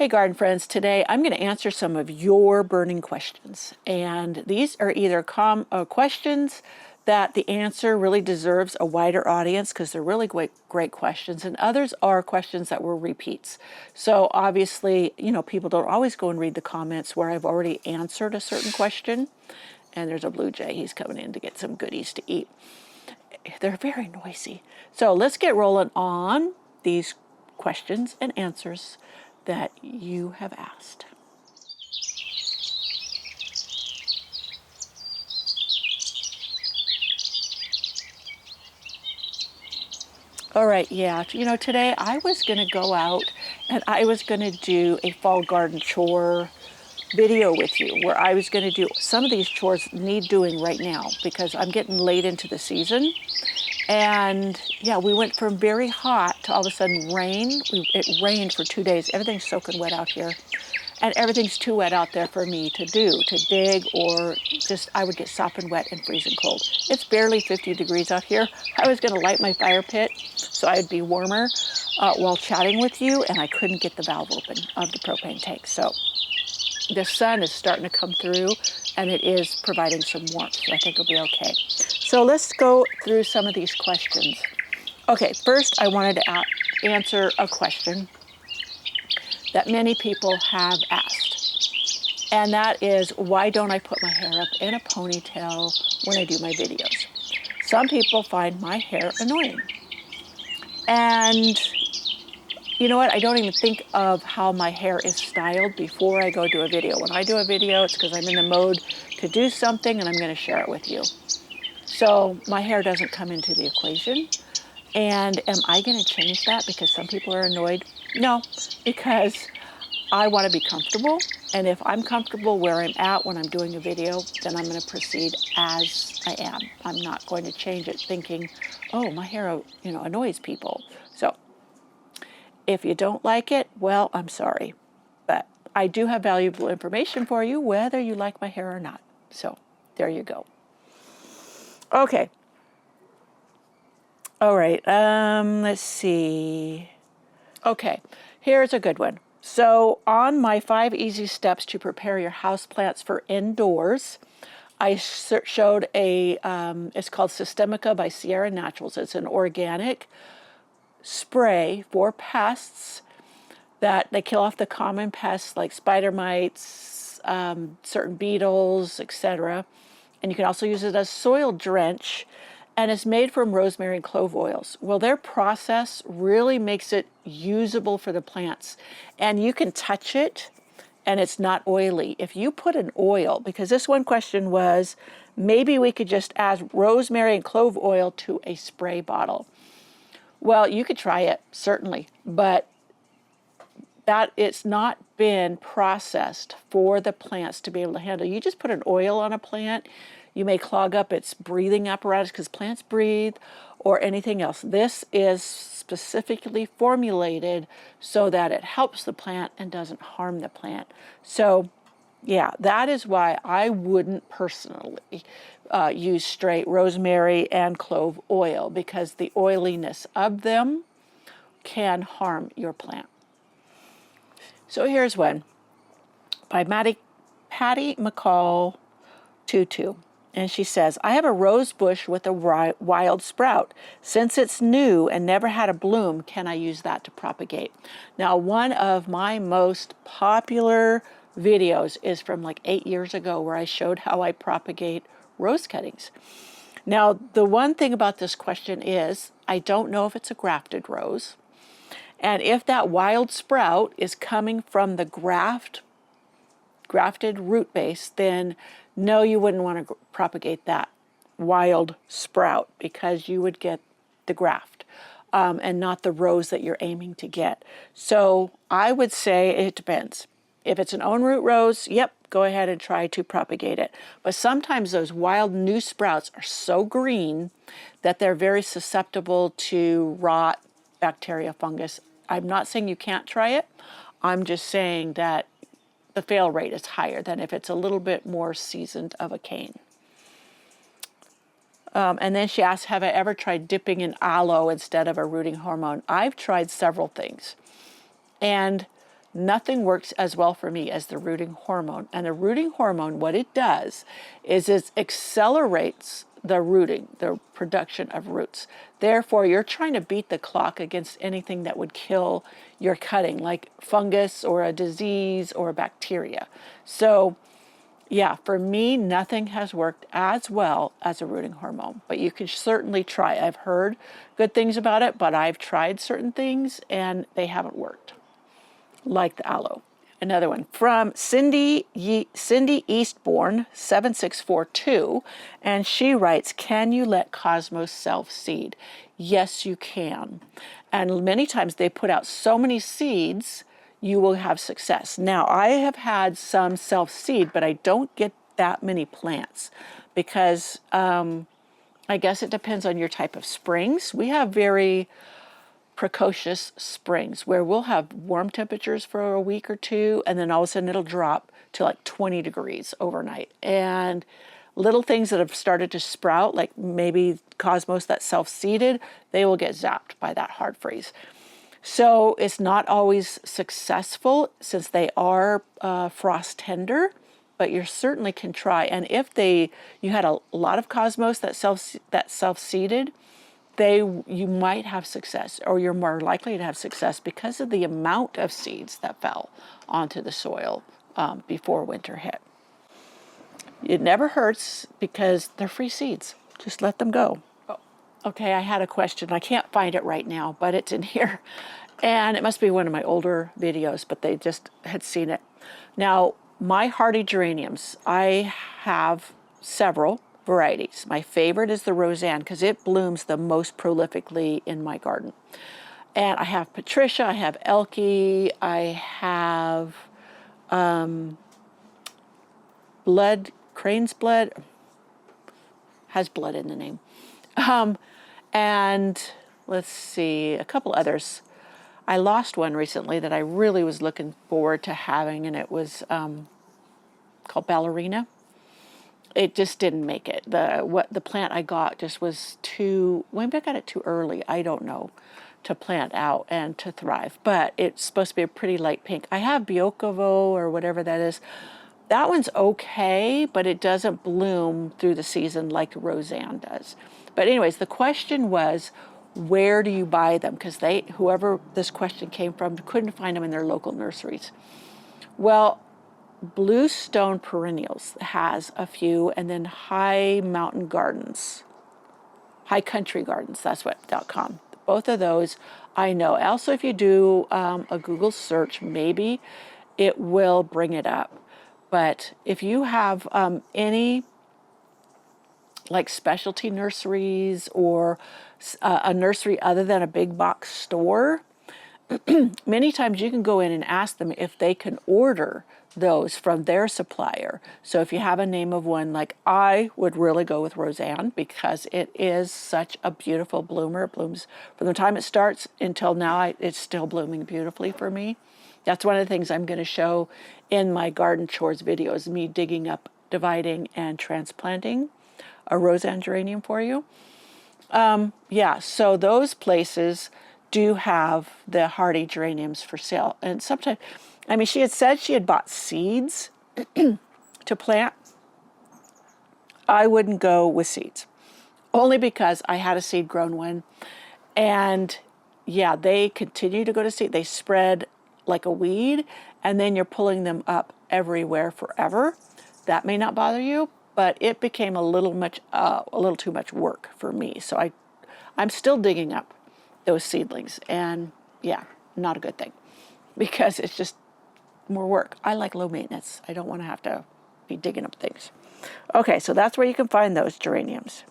Hey garden friends, today I'm going to answer some of your burning questions. And these are either questions that the answer really deserves a wider audience because they're really great questions, and others are questions that were repeats. So obviously, people don't always go and read the comments where I've already answered a certain question. And there's a blue jay, he's coming in to get some goodies to eat. They're very noisy. So let's get rolling on these questions and answers that you have asked. All right, yeah, today I was going to go out and I was going to do a fall garden chore video with you where I was going to do some of these chores need doing right now because I'm getting late into the season. And yeah, we went from very hot to all of a sudden rain. It rained for 2 days. Everything's soaking wet out here. And everything's too wet out there for me to dig, or just I would get sopping wet and freezing cold. It's barely 50 degrees out here. I was going to light my fire pit so I'd be warmer while chatting with you, and I couldn't get the valve open of the propane tank. So the sun is starting to come through, and it is providing some warmth, so I think it'll be okay. So let's go through some of these questions. Okay, first I wanted to answer a question that many people have asked, and that is, why don't I put my hair up in a ponytail when I do my videos? Some people find my hair annoying, and you know what? I don't even think of how my hair is styled before I go do a video. When I do a video, it's because I'm in the mode to do something and I'm going to share it with you. So my hair doesn't come into the equation. And am I going to change that because some people are annoyed? No, because I want to be comfortable. And if I'm comfortable where I'm at when I'm doing a video, then I'm going to proceed as I am. I'm not going to change it thinking, oh, my hair, annoys people. So if you don't like it, well, I'm sorry. But I do have valuable information for you, whether you like my hair or not. So there you go. Okay. All right. Let's see. Okay. Here's a good one. So on my 5 easy steps to prepare your houseplants for indoors, I showed it's called Systemica by Sierra Naturals. It's an organic spray for pests that they kill off the common pests like spider mites, certain beetles, etc. And you can also use it as soil drench, and it's made from rosemary and clove oils. Well, their process really makes it usable for the plants, and you can touch it and it's not oily. If you put an oil, because this one question was, maybe we could just add rosemary and clove oil to a spray bottle. Well, you could try it, certainly, but that it's not been processed for the plants to be able to handle. You just put an oil on a plant, you may clog up its breathing apparatus because plants breathe, or anything else. This is specifically formulated so that it helps the plant and doesn't harm the plant. So yeah, that is why I wouldn't personally use straight rosemary and clove oil, because the oiliness of them can harm your plant. So here's one by Patty McCall 22. And she says, I have a rose bush with a wild sprout. Since it's new and never had a bloom, can I use that to propagate? Now, one of my most popular videos is from like 8 years ago, where I showed how I propagate rose cuttings. Now, the one thing about this question is, I don't know if it's a grafted rose. And if that wild sprout is coming from the grafted root base, then no, you wouldn't want to propagate that wild sprout, because you would get the graft and not the rose that you're aiming to get. So I would say it depends. If it's an own root rose, yep, go ahead and try to propagate it. But sometimes those wild new sprouts are so green that they're very susceptible to rot, bacteria, fungus. I'm not saying you can't try it. I'm just saying that the fail rate is higher than if it's a little bit more seasoned of a cane. And then she asked, have I ever tried dipping in aloe instead of a rooting hormone? I've tried several things. And nothing works as well for me as the rooting hormone. And the rooting hormone, what it does is it accelerates the rooting, the production of roots. Therefore, you're trying to beat the clock against anything that would kill your cutting, like fungus or a disease or a bacteria. So yeah, for me, nothing has worked as well as a rooting hormone, but you can certainly try. I've heard good things about it, but I've tried certain things and they haven't worked, like the aloe. Another one from Cindy Eastbourne 7642, and she writes, can you let cosmos self-seed? Yes, you can. And many times they put out so many seeds, you will have success. Now, I have had some self-seed, but I don't get that many plants because I guess it depends on your type of springs. We have very precocious springs where we'll have warm temperatures for a week or two, and then all of a sudden it'll drop to like 20 degrees overnight. And little things that have started to sprout, like maybe cosmos that self-seeded, they will get zapped by that hard freeze. So it's not always successful since they are frost tender, but you certainly can try. And if you had a lot of cosmos that self-seeded, you might have success, or you're more likely to have success because of the amount of seeds that fell onto the soil before winter hit. It never hurts because they're free seeds. Just let them go. Oh, okay, I had a question. I can't find it right now, but it's in here. And it must be one of my older videos, but they just had seen it. Now, my hardy geraniums, I have several varieties. My favorite is the Roseanne because it blooms the most prolifically in my garden. And I have Patricia, I have Elke, I have Crane's Blood, has blood in the name. And let's see, a couple others. I lost one recently that I really was looking forward to having, and it was called Ballerina. It just didn't make it. The plant I got just was too, maybe I got it too early, I don't know, to plant out and to thrive. But it's supposed to be a pretty light pink. I have Biokovo or whatever that is. That one's okay, but it doesn't bloom through the season like Roseanne does. But anyways, the question was, where do you buy them? Because whoever this question came from couldn't find them in their local nurseries. Well, Bluestone Perennials has a few, and then High Mountain Gardens, High Country Gardens, that's what.com. Both of those I know. Also, if you do a Google search, maybe it will bring it up. But if you have any like specialty nurseries or a nursery other than a big box store, many times you can go in and ask them if they can order those from their supplier. So if you have a name of one, like I would really go with Roseanne because it is such a beautiful bloomer. It blooms from the time it starts until now. It's still blooming beautifully for me. That's one of the things I'm going to show in my garden chores videos, me digging up, dividing, and transplanting a Roseanne geranium for you. Yeah, so those places do have the hardy geraniums for sale. And sometimes, I mean, she had said she had bought seeds to plant. I wouldn't go with seeds, only because I had a seed grown one. And yeah, they continue to go to seed. They spread like a weed, and then you're pulling them up everywhere forever. That may not bother you, but it became a little too much work for me. So I'm still digging up those seedlings, and yeah, not a good thing because it's just more work. I like low maintenance. I don't want to have to be digging up things. Okay, so that's where you can find those geraniums.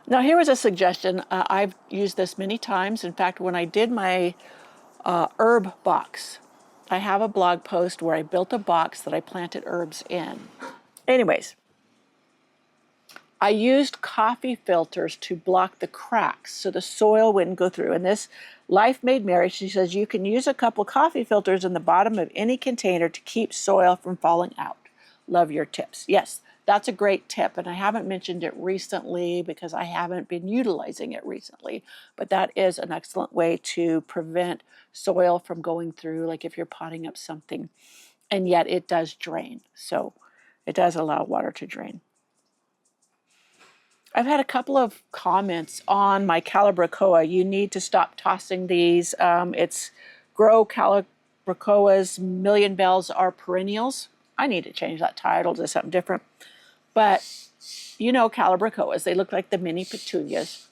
Now here was a suggestion. I've used this many times. In fact, when I did my herb box, I have a blog post where I built a box that I planted herbs in. Anyways, I used coffee filters to block the cracks so the soil wouldn't go through. And this Life Made Merry, she says, you can use a couple coffee filters in the bottom of any container to keep soil from falling out. Love your tips. Yes, that's a great tip, and I haven't mentioned it recently because I haven't been utilizing it recently, but that is an excellent way to prevent soil from going through, like if you're potting up something, and yet it does drain. So it does allow water to drain. I've had a couple of comments on my Calibrachoa. You need to stop tossing these. It's Grow Calibrachoa's Million Bells are perennials. I need to change that title to something different. But you know Calibrachoas, they look like the mini petunias.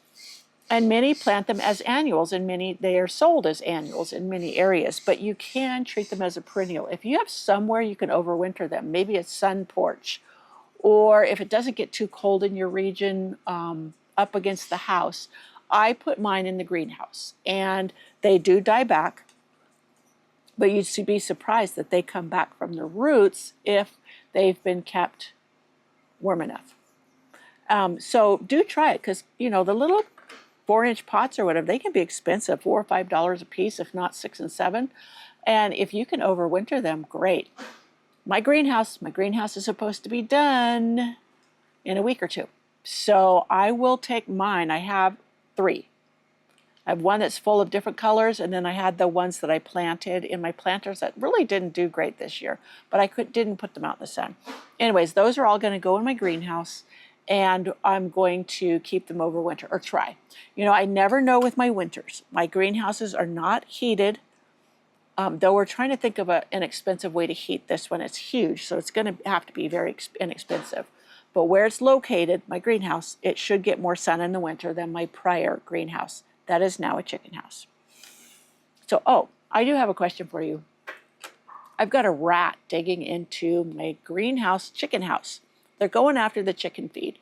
And many plant them as annuals, and many they are sold as annuals in many areas. But you can treat them as a perennial. If you have somewhere you can overwinter them, maybe a sun porch, or if it doesn't get too cold in your region, up against the house, I put mine in the greenhouse. And they do die back, but you'd be surprised that they come back from the roots if they've been kept warm enough. So do try it, because you know the little 4-inch pots or whatever, they can be expensive, $4 or $5 a piece, if not 6 and 7. And if you can overwinter them, great. My greenhouse is supposed to be done in a week or two. So I will take mine. I have 3. I have one that's full of different colors, and then I had the ones that I planted in my planters that really didn't do great this year, but I didn't put them out in the sun. Anyways, those are all going to go in my greenhouse, and I'm going to keep them over winter, or try. You know, I never know with my winters. My greenhouses are not heated. Though we're trying to think of an inexpensive way to heat this one. It's huge, so it's going to have to be very inexpensive. But where it's located, my greenhouse, it should get more sun in the winter than my prior greenhouse. That is now a chicken house. So, oh, I do have a question for you. I've got a rat digging into my greenhouse chicken house. They're going after the chicken feed.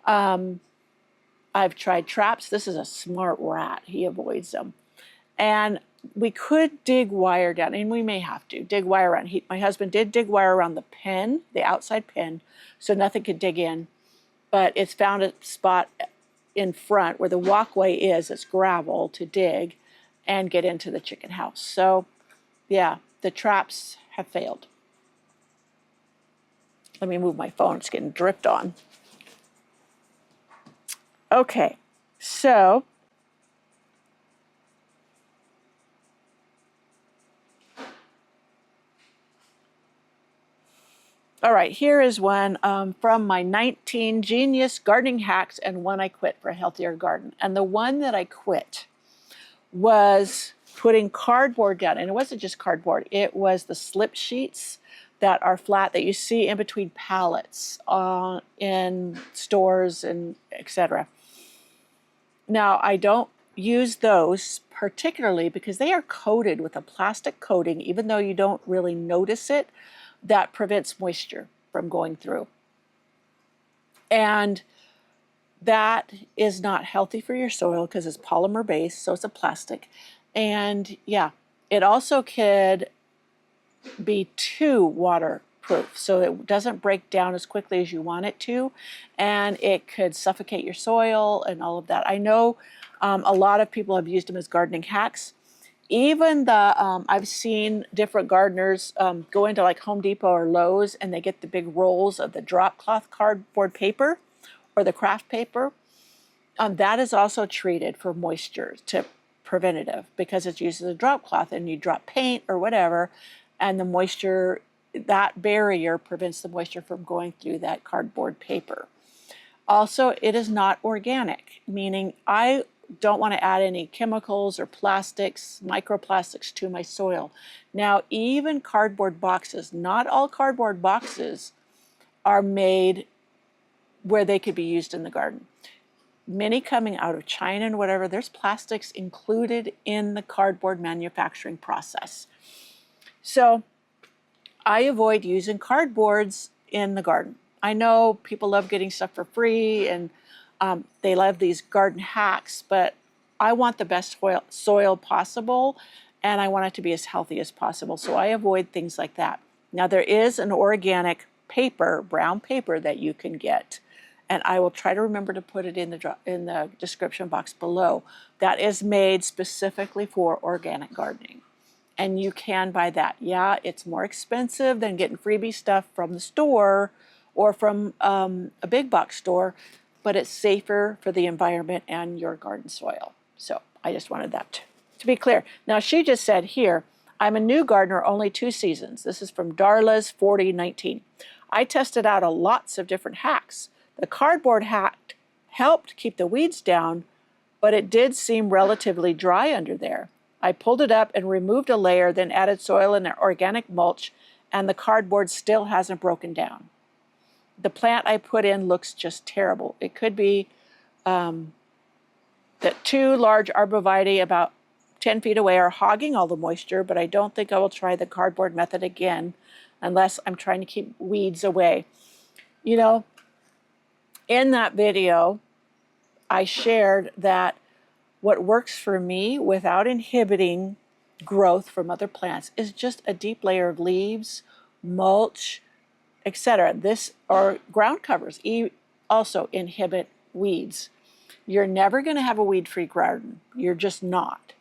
I've tried traps. This is a smart rat. He avoids them. And we could dig wire down, and we may have to dig wire around. My husband did dig wire around the pen, the outside pen, so nothing could dig in. But it's found a spot in front where the walkway is, it's gravel, to dig and get into the chicken house. So yeah, the traps have failed. Let me move my phone, it's getting dripped on. Okay, so all right, here is one from my 19 Genius Gardening Hacks and one I quit for a healthier garden. And the one that I quit was putting cardboard down. And it wasn't just cardboard, it was the slip sheets that are flat that you see in between pallets in stores and etc. Now, I don't use those particularly because they are coated with a plastic coating, even though you don't really notice it, that prevents moisture from going through. And that is not healthy for your soil because it's polymer based, so it's a plastic. And yeah, it also could be too waterproof, so it doesn't break down as quickly as you want it to, and it could suffocate your soil and all of that. I know a lot of people have used them as gardening hacks. Even I've seen different gardeners go into like Home Depot or Lowe's, and they get the big rolls of the drop cloth cardboard paper or the craft paper. That is also treated for moisture, to preventative, because it uses a drop cloth, and you drop paint or whatever, and the moisture, that barrier prevents the moisture from going through that cardboard paper. Also, it is not organic, meaning I don't want to add any chemicals or plastics, microplastics to my soil. Now, even cardboard boxes, not all cardboard boxes are made where they could be used in the garden. Many coming out of China and whatever, there's plastics included in the cardboard manufacturing process. So I avoid using cardboards in the garden. I know people love getting stuff for free, and they love these garden hacks, but I want the best soil possible, and I want it to be as healthy as possible. So I avoid things like that. Now, there is an organic paper, brown paper, that you can get, and I will try to remember to put it in the description box below. That is made specifically for organic gardening, and you can buy that. Yeah, it's more expensive than getting freebie stuff from the store or from a big box store, but it's safer for the environment and your garden soil. So I just wanted that to be clear. Now she just said here, I'm a new gardener, only 2 seasons. This is from Darla's 4019. I tested out lots of different hacks. The cardboard hack helped keep the weeds down, but it did seem relatively dry under there. I pulled it up and removed a layer, then added soil and organic mulch, and the cardboard still hasn't broken down. The plant I put in looks just terrible. It could be that 2 large arborvitae about 10 feet away are hogging all the moisture, but I don't think I will try the cardboard method again unless I'm trying to keep weeds away. You know, in that video, I shared that what works for me without inhibiting growth from other plants is just a deep layer of leaves, mulch, etc. This or ground covers also inhibit weeds. You're never going to have a weed-free garden. You're just not.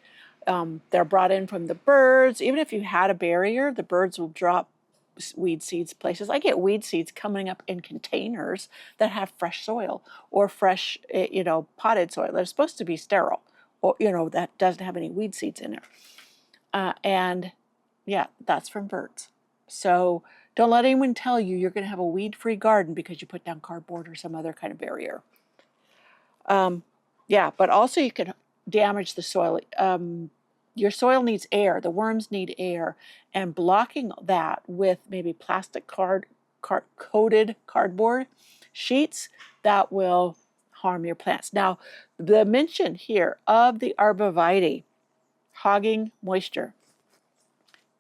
They're brought in from the birds. Even if you had a barrier, the birds will drop weed seeds places. I get weed seeds coming up in containers that have fresh soil or fresh, potted soil. They're supposed to be sterile, or, that doesn't have any weed seeds in it. And yeah, that's from birds. So don't let anyone tell you you're going to have a weed-free garden because you put down cardboard or some other kind of barrier. Yeah, but also you can damage the soil. Your soil needs air. The worms need air. And blocking that with maybe plastic coated cardboard sheets, that will harm your plants. Now, the mention here of the arborvitae hogging moisture,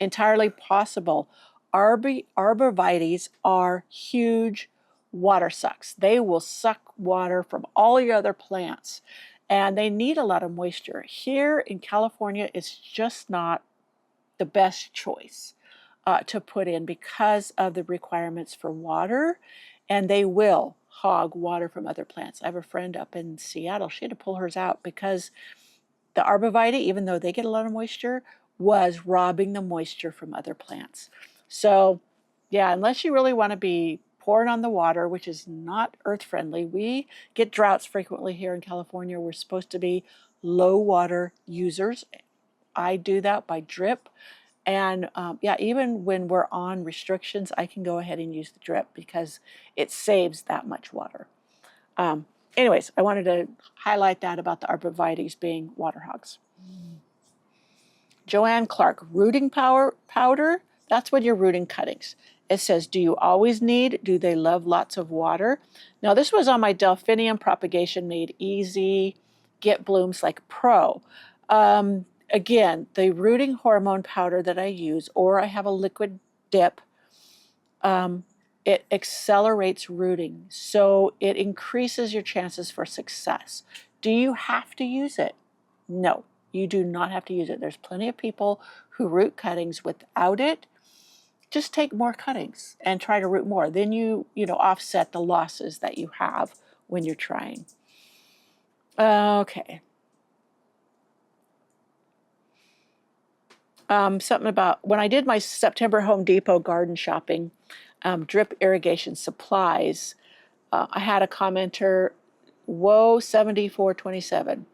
entirely possible. Arborvitaes are huge water sucks. They will suck water from all your other plants, and they need a lot of moisture. Here in California, it's just not the best choice to put in because of the requirements for water, and they will hog water from other plants. I have a friend up in Seattle. She had to pull hers out because the arborvitae, even though they get a lot of moisture, was robbing the moisture from other plants. So yeah, unless you really want to be pouring on the water, which is not earth friendly. We get droughts frequently here in California. We're supposed to be low water users. I do that by drip. And yeah, even when we're on restrictions, I can go ahead and use the drip because it saves that much water. Anyways, I wanted to highlight that about the arborvitaes being water hogs. Joanne Clark, rooting powder, that's when you're rooting cuttings. It says, do you always need, do they love lots of water? Now this was on my Delphinium Propagation Made Easy, Get Blooms Like Pro. Again, the rooting hormone powder that I use, or I have a liquid dip, it accelerates rooting. So it increases your chances for success. Do you have to use it? No, you do not have to use it. There's plenty of people who root cuttings without it. Just take more cuttings and try to root more. Then you offset the losses that you have when you're trying. Okay. Something about when I did my September Home Depot garden shopping, drip irrigation supplies, I had a commenter, Whoa7427,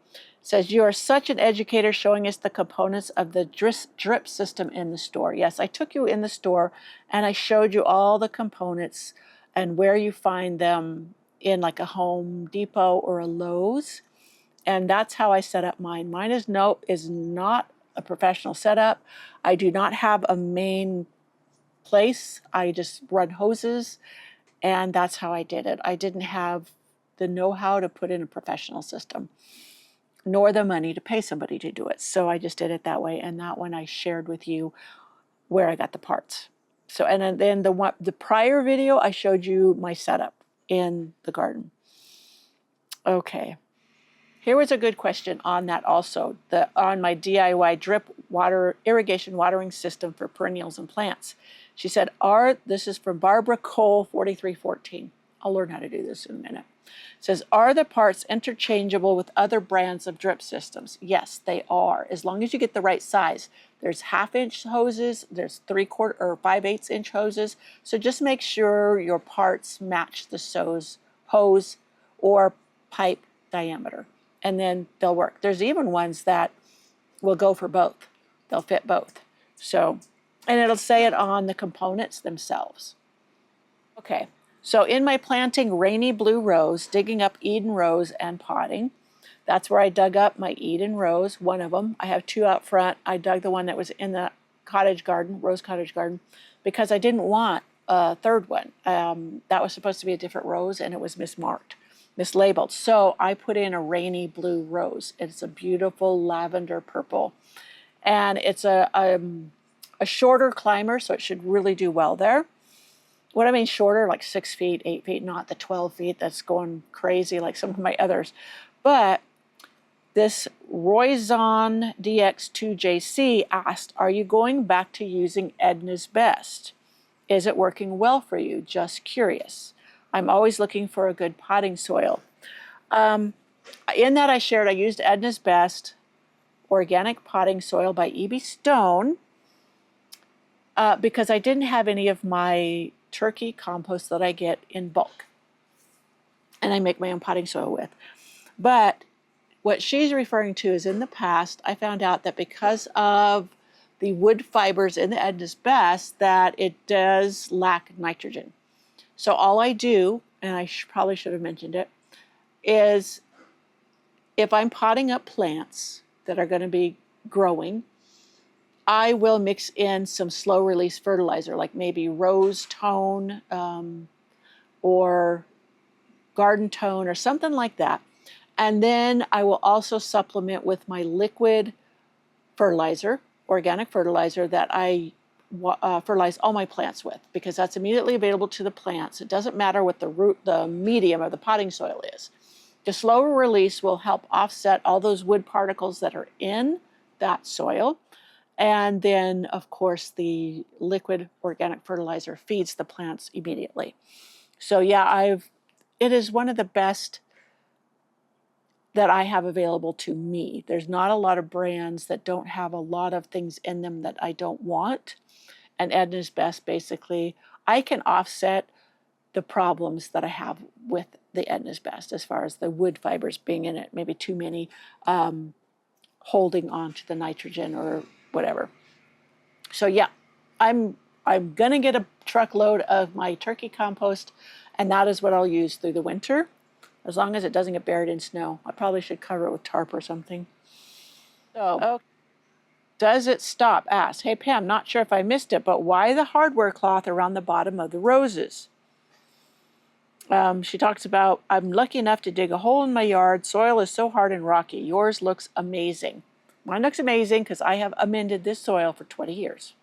says, you are such an educator showing us the components of the drip system in the store. Yes, I took you in the store and I showed you all the components and where you find them in like a Home Depot or a Lowe's. And that's how I set up mine. Mine is not a professional setup. I do not have a main place. I just run hoses, and that's how I did it. I didn't have the know-how to put in a professional system, nor the money to pay somebody to do it. So I just did it that way, and that one I shared with you where I got the parts. So, and then the prior video, I showed you my setup in the garden. Okay. Here was a good question on that also, on my DIY drip irrigation watering system for perennials and plants. She said, this is from Barbara Cole 4314. I'll learn how to do this in a minute. It says, are the parts interchangeable with other brands of drip systems? Yes, they are, as long as you get the right size. There's 1/2-inch hoses, there's 3/4 or 5/8 inch hoses. So just make sure your parts match the hose or pipe diameter, and then they'll work. There's even ones that will go for both. They'll fit both. So, and it'll say it on the components themselves. Okay, so in my planting rainy blue rose, digging up Eden rose and potting, that's where I dug up my Eden rose, one of them. I have 2 out front. I dug the one that was in the cottage garden, rose cottage garden, because I didn't want a 3rd one. That was supposed to be a different rose, and it was mislabeled. So I put in a rainy blue rose. It's a beautiful lavender purple, and it's a shorter climber, so it should really do well there. What I mean shorter, like 6 feet, 8 feet, not the 12 feet that's going crazy like some of my others. But this Royzon DX2JC asked, are you going back to using Edna's Best? Is it working well for you? Just curious. I'm always looking for a good potting soil. In that I shared, I used Edna's Best Organic Potting Soil by E.B. Stone because I didn't have any of my turkey compost that I get in bulk, and I make my own potting soil with. But what she's referring to is, in the past, I found out that because of the wood fibers in the Edna's Best, that it does lack nitrogen. So all I do, and I probably should have mentioned it, is if I'm potting up plants that are going to be growing, I will mix in some slow release fertilizer, like maybe rose tone or garden tone or something like that. And then I will also supplement with my liquid fertilizer, organic fertilizer, that I fertilize all my plants with, because that's immediately available to the plants. It doesn't matter what the medium of the potting soil is. The slower release will help offset all those wood particles that are in that soil. And then, of course, the liquid organic fertilizer feeds the plants immediately. So yeah, it is one of the best that I have available to me. There's not a lot of brands that don't have a lot of things in them that I don't want. And Edna's Best, basically, I can offset the problems that I have with the Edna's Best as far as the wood fibers being in it, maybe too many, holding on to the nitrogen or whatever. So yeah, I'm gonna get a truckload of my turkey compost, and that is what I'll use through the winter, as long as it doesn't get buried in snow. I probably should cover it with tarp or something. So, okay. Does it stop? Asked. Hey Pam, not sure if I missed it, but why the hardware cloth around the bottom of the roses? She talks about, I'm lucky enough to dig a hole in my yard. Soil is so hard and rocky. Yours looks amazing. Mine looks amazing because I have amended this soil for 20 years.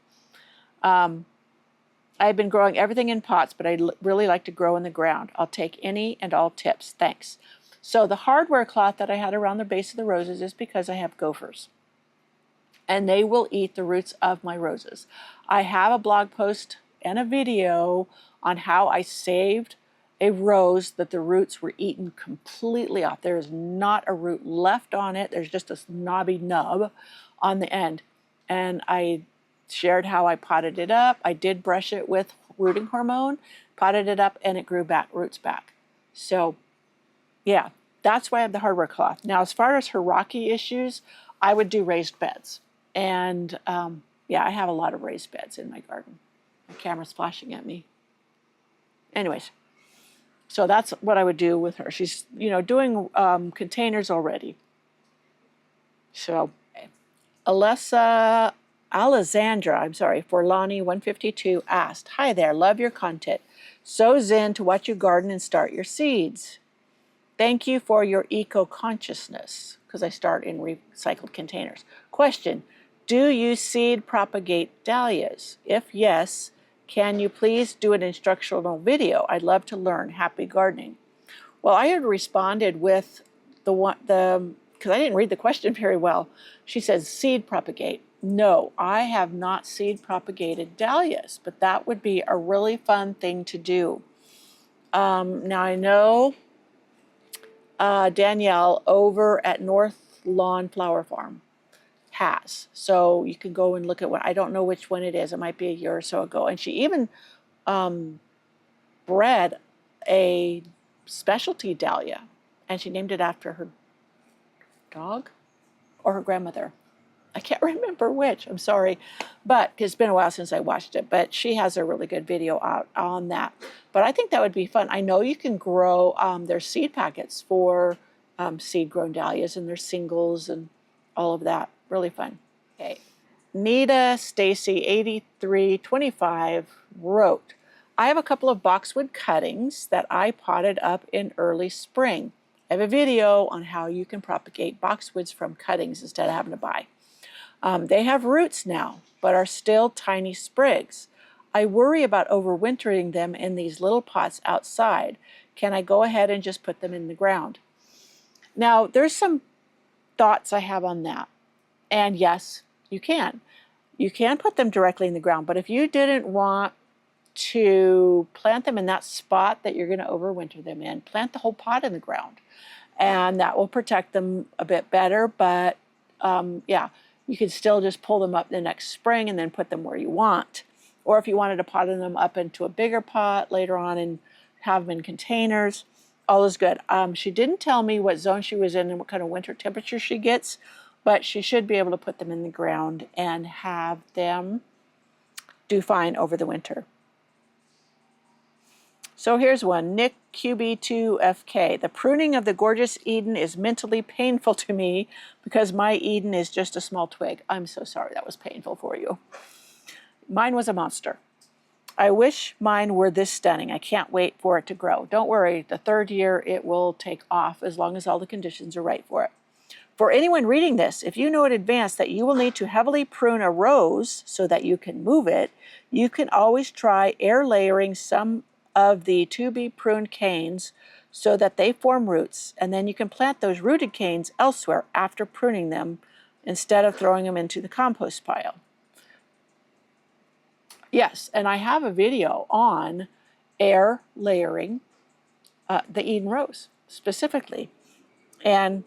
I've been growing everything in pots, but I really like to grow in the ground. I'll take any and all tips. Thanks. So the hardware cloth that I had around the base of the roses is because I have gophers, and they will eat the roots of my roses. I have a blog post and a video on how I saved a rose that the roots were eaten completely off. There is not a root left on it. There's just a knobby nub on the end. And I shared how I potted it up. I did brush it with rooting hormone, potted it up, and it grew back, roots back. So yeah, that's why I have the hardware cloth. Now, as far as her rocky issues, I would do raised beds. And yeah, I have a lot of raised beds in my garden. My camera's flashing at me. Anyways, so that's what I would do with her. She's, doing containers already. So, Alessandra, Forlani 152 asked, hi there, love your content. So zen to watch you garden and start your seeds. Thank you for your eco-consciousness, because I start in recycled containers. Question, do you seed propagate dahlias? If yes, can you please do an instructional video? I'd love to learn. Happy gardening. Well, I had responded with because I didn't read the question very well. She says seed propagate. No, I have not seed propagated dahlias, but that would be a really fun thing to do. Now I know Danielle over at North Lawn Flower Farm has. So you can go and look at what, I don't know which one it is. It might be a year or so ago. And she even bred a specialty dahlia, and she named it after her dog or her grandmother. I can't remember which, I'm sorry, but it's been a while since I watched it, but she has a really good video out on that. But I think that would be fun. I know you can grow, there's seed packets for seed-grown dahlias, and there's singles and all of that. Really fun. Okay, Nita Stacy 8325 wrote, I have a couple of boxwood cuttings that I potted up in early spring. I have a video on how you can propagate boxwoods from cuttings instead of having to buy. They have roots now, but are still tiny sprigs. I worry about overwintering them in these little pots outside. Can I go ahead and just put them in the ground? Now, there's some thoughts I have on that. And yes, you can. You can put them directly in the ground, but if you didn't want to plant them in that spot that you're going to overwinter them in, plant the whole pot in the ground. And that will protect them a bit better, but yeah, you can still just pull them up the next spring and then put them where you want. Or if you wanted to pot them up into a bigger pot later on and have them in containers, all is good. She didn't tell me what zone she was in and what kind of winter temperature she gets, but she should be able to put them in the ground and have them do fine over the winter. So here's one, Nick QB2FK. The pruning of the gorgeous Eden is mentally painful to me because my Eden is just a small twig. I'm so sorry that was painful for you. Mine was a monster. I wish mine were this stunning. I can't wait for it to grow. Don't worry, the third year it will take off as long as all the conditions are right for it. For anyone reading this, if you know in advance that you will need to heavily prune a rose so that you can move it, you can always try air layering some of the to-be pruned canes so that they form roots, and then you can plant those rooted canes elsewhere after pruning them instead of throwing them into the compost pile. Yes, and I have a video on air layering the Eden rose specifically. And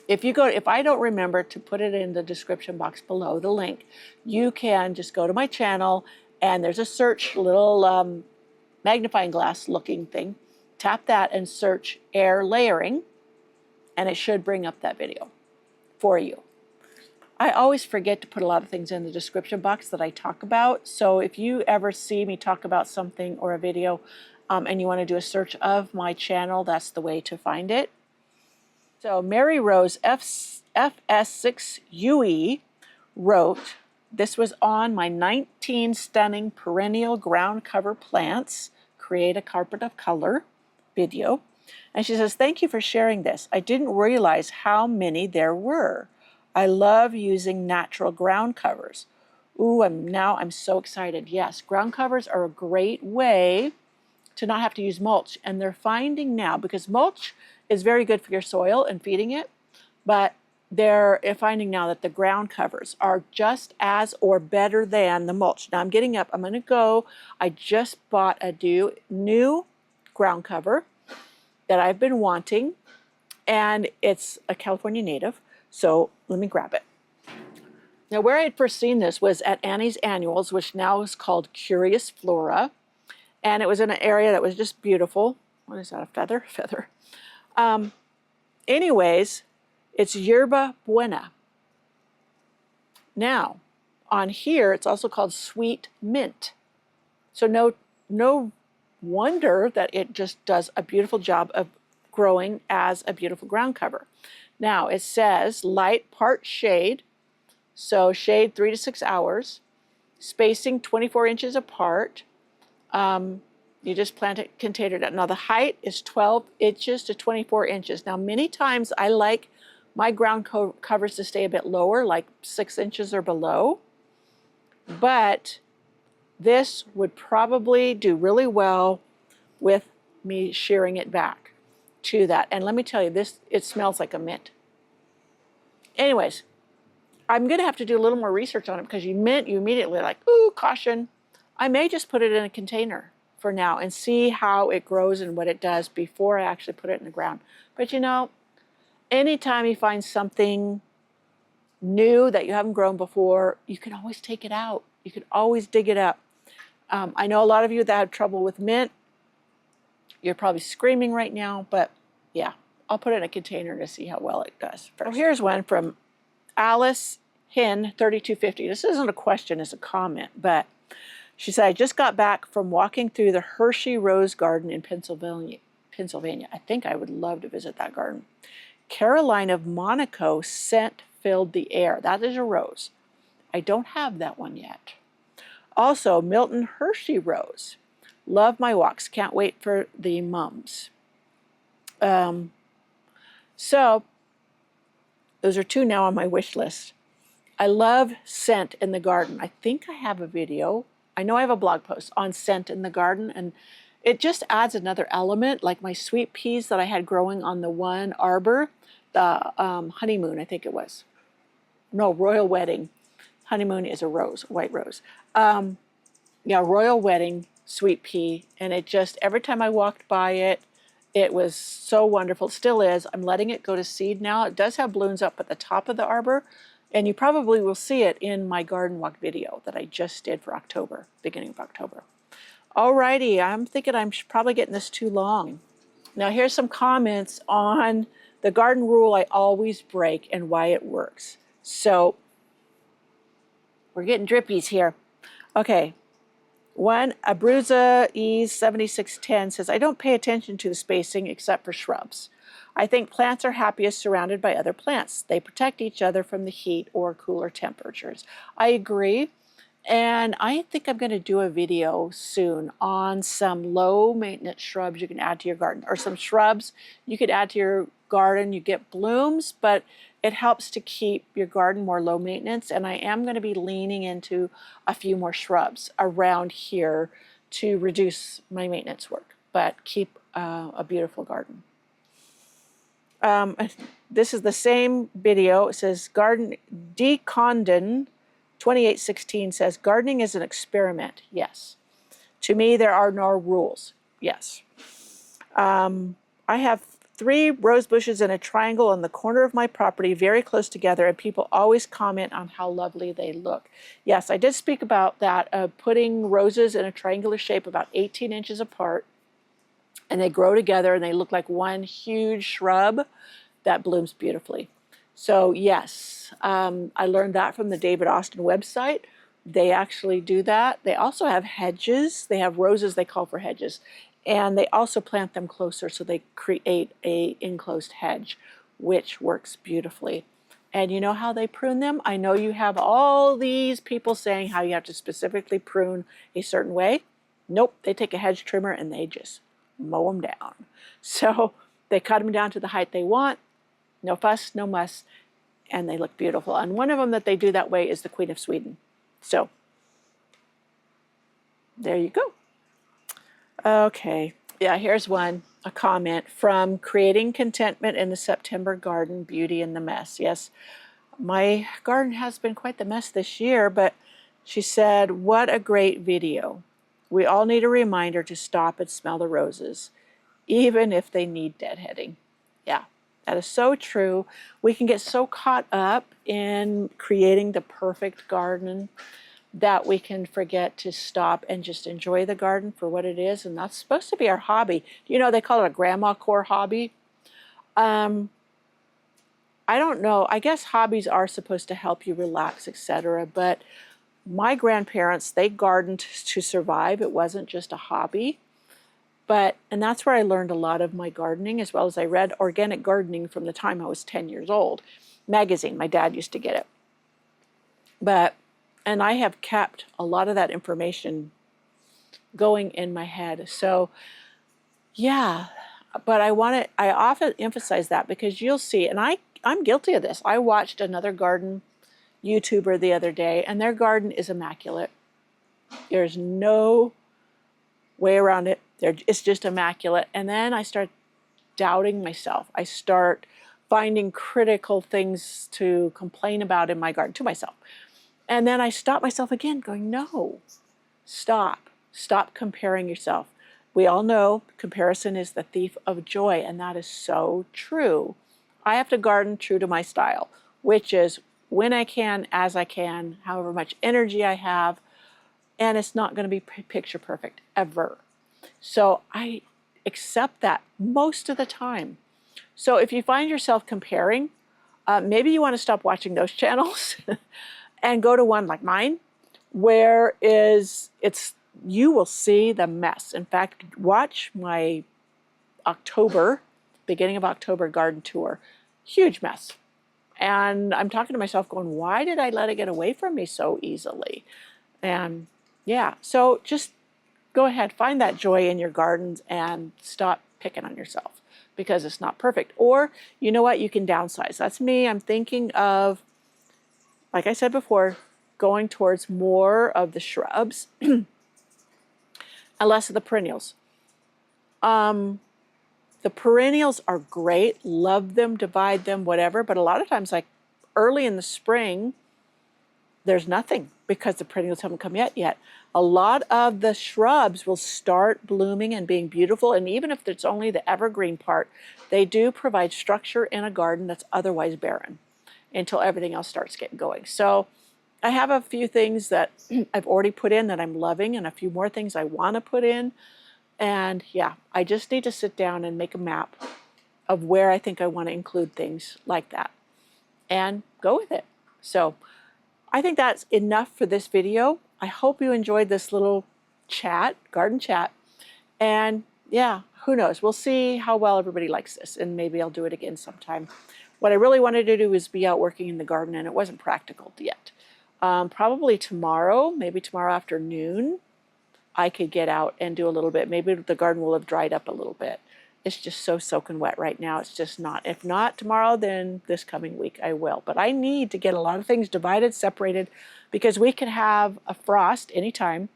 if I don't remember to put it in the description box below, the link, you can just go to my channel and there's a search little magnifying glass looking thing. Tap that and search air layering, and it should bring up that video for you. I always forget to put a lot of things in the description box that I talk about. So if you ever see me talk about something or a video and you want to do a search of my channel, that's the way to find it. So Mary Rose FS6UE wrote, this was on my 19 stunning perennial ground cover plants, create a carpet of color video. And she says, thank you for sharing this. I didn't realize how many there were. I love using natural ground covers. Ooh, I'm so excited. Yes, ground covers are a great way to not have to use mulch. And they're finding now, because mulch is very good for your soil and feeding it, but they're finding now that the ground covers are just as or better than the mulch. Now I'm getting up, I'm gonna go. I just bought a new ground cover that I've been wanting, and it's a California native. So let me grab it. Now where I had first seen this was at Annie's Annuals, which now is called Curious Flora. And it was in an area that was just beautiful. What is that, a feather? Feather. Anyways, it's yerba buena. Now, on here, it's also called sweet mint. So no wonder that it just does a beautiful job of growing as a beautiful ground cover. Now, it says light part shade, so shade 3 to 6 hours, spacing 24 inches apart. You just plant it container. Now the height is 12 inches to 24 inches. Now many times I like my ground covers to stay a bit lower, like 6 inches or below. But this would probably do really well with me shearing it back to that. And let me tell you, it smells like a mint. Anyways, I'm gonna have to do a little more research on it because you immediately like, ooh, caution. I may just put it in a container for now and see how it grows and what it does before I actually put it in the ground. But you know, anytime you find something new that you haven't grown before, you can always take it out. You can always dig it up. I know a lot of you that have trouble with mint. You're probably screaming right now, but yeah, I'll put it in a container to see how well it does first. Oh, here's one from Alice Hin 3250. This isn't a question, it's a comment, but she said, I just got back from walking through the Hershey Rose Garden in Pennsylvania. I think I would love to visit that garden. Caroline of Monaco scent filled the air. That is a rose. I don't have that one yet. Also, Milton Hershey Rose. Love my walks. Can't wait for the mums. So, those are two now on my wish list. I love scent in the garden. I think I have a video. I know I have a blog post on scent in the garden, and it just adds another element, like my sweet peas that I had growing on the one arbor, the honeymoon, I think it was. No, royal wedding. Honeymoon is a rose, white rose. Yeah, royal wedding, sweet pea, and it just, every time I walked by it, it was so wonderful. It still is. I'm letting it go to seed now. It does have blooms up at the top of the arbor, and you probably will see it in my garden walk video that I just did for October, beginning of October. Alrighty, I'm thinking I'm probably getting this too long. Now here's some comments on the garden rule I always break and why it works. So we're getting drippies here. Okay. One, Abruzza Ease 7610 says, I don't pay attention to the spacing except for shrubs. I think plants are happiest surrounded by other plants. They protect each other from the heat or cooler temperatures. I agree. And I think I'm going to do a video soon on some low maintenance shrubs you can add to your garden, or some shrubs you could add to your garden. You get blooms, but it helps to keep your garden more low maintenance. And I am going to be leaning into a few more shrubs around here to reduce my maintenance work, but keep a beautiful garden. This is the same video. It says Garden Decondon 2816 says, gardening is an experiment. Yes. To me, there are no rules. Yes. I have 3 rose bushes in a triangle on the corner of my property, very close together, and people always comment on how lovely they look. Yes, I did speak about that, putting roses in a triangular shape about 18 inches apart, and they grow together and they look like one huge shrub that blooms beautifully. So yes, I learned that from the David Austin website. They actually do that. They also have hedges. They have roses they call for hedges. And they also plant them closer so they create a enclosed hedge, which works beautifully. And you know how they prune them? I know you have all these people saying how you have to specifically prune a certain way. Nope, they take a hedge trimmer and they just mow them down. So they cut them down to the height they want. No fuss, no muss, and they look beautiful. And one of them that they do that way is the Queen of Sweden. So there you go. Okay, yeah, here's one, a comment from Creating Contentment in the September Garden, Beauty in the Mess. Yes, my garden has been quite the mess this year, but she said, what a great video. We all need a reminder to stop and smell the roses, even if they need deadheading. Yeah. That is so true. We can get so caught up in creating the perfect garden that we can forget to stop and just enjoy the garden for what it is. And that's supposed to be our hobby. You know, they call it a grandma core hobby. I don't know. I guess hobbies are supposed to help you relax, etc. But my grandparents, they gardened to survive. It wasn't just a hobby. And that's where I learned a lot of my gardening, as well as I read Organic Gardening from the time I was 10 years old. Magazine, my dad used to get it. And I have kept a lot of that information going in my head. So yeah, but I often emphasize that because you'll see, and I'm guilty of this. I watched another garden YouTuber the other day, and their garden is immaculate. There's no way around it. It's just immaculate. And then I start doubting myself. I start finding critical things to complain about in my garden to myself. And then I stop myself again going, no, stop comparing yourself. we all know comparison is the thief of joy, and that is so true. I have to garden true to my style, which is when I can, as I can, however much energy I have, and it's not going to be picture perfect ever. So I accept that most of the time. So if you find yourself comparing, maybe you want to stop watching those channels and go to one like mine, where you will see the mess. In fact, watch my beginning of October garden tour. Huge mess. And I'm talking to myself going, why did I let it get away from me so easily? And yeah, so just go ahead, find that joy in your gardens and stop picking on yourself because it's not perfect. Or, you know what, you can downsize. That's me. I'm thinking of, like I said before, going towards more of the shrubs and less of the perennials. The perennials are great, love them, divide them, whatever, but a lot of times, like early in the spring, there's nothing because the perennials haven't come yet. A lot of the shrubs will start blooming and being beautiful, and even if it's only the evergreen part, they do provide structure in a garden that's otherwise barren until everything else starts getting going. So I have a few things that I've already put in that I'm loving and a few more things I want to put in. And yeah, I just need to sit down and make a map of where I think I want to include things like that and go with it. So I think that's enough for this video. I hope you enjoyed this little chat, garden chat. And yeah, who knows? We'll see how well everybody likes this, and maybe I'll do it again sometime. What I really wanted to do was be out working in the garden, and it wasn't practical yet. Probably tomorrow, maybe tomorrow afternoon, I could get out and do a little bit. Maybe the garden will have dried up a little bit. It's just so soaking wet right now. It's just not. If not tomorrow, then this coming week I will. But I need to get a lot of things divided, separated, because we could have a frost anytime.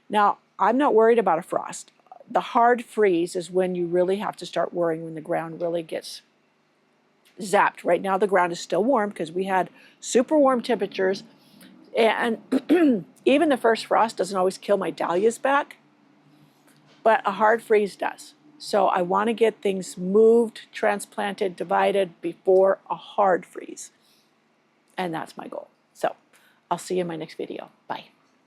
Now, I'm not worried about a frost. The hard freeze is when you really have to start worrying, when the ground really gets zapped. Right now the ground is still warm because we had super warm temperatures. And even the first frost doesn't always kill my dahlias back, but a hard freeze does. So I want to get things moved, transplanted, divided before a hard freeze. And that's my goal. So I'll see you in my next video. Bye.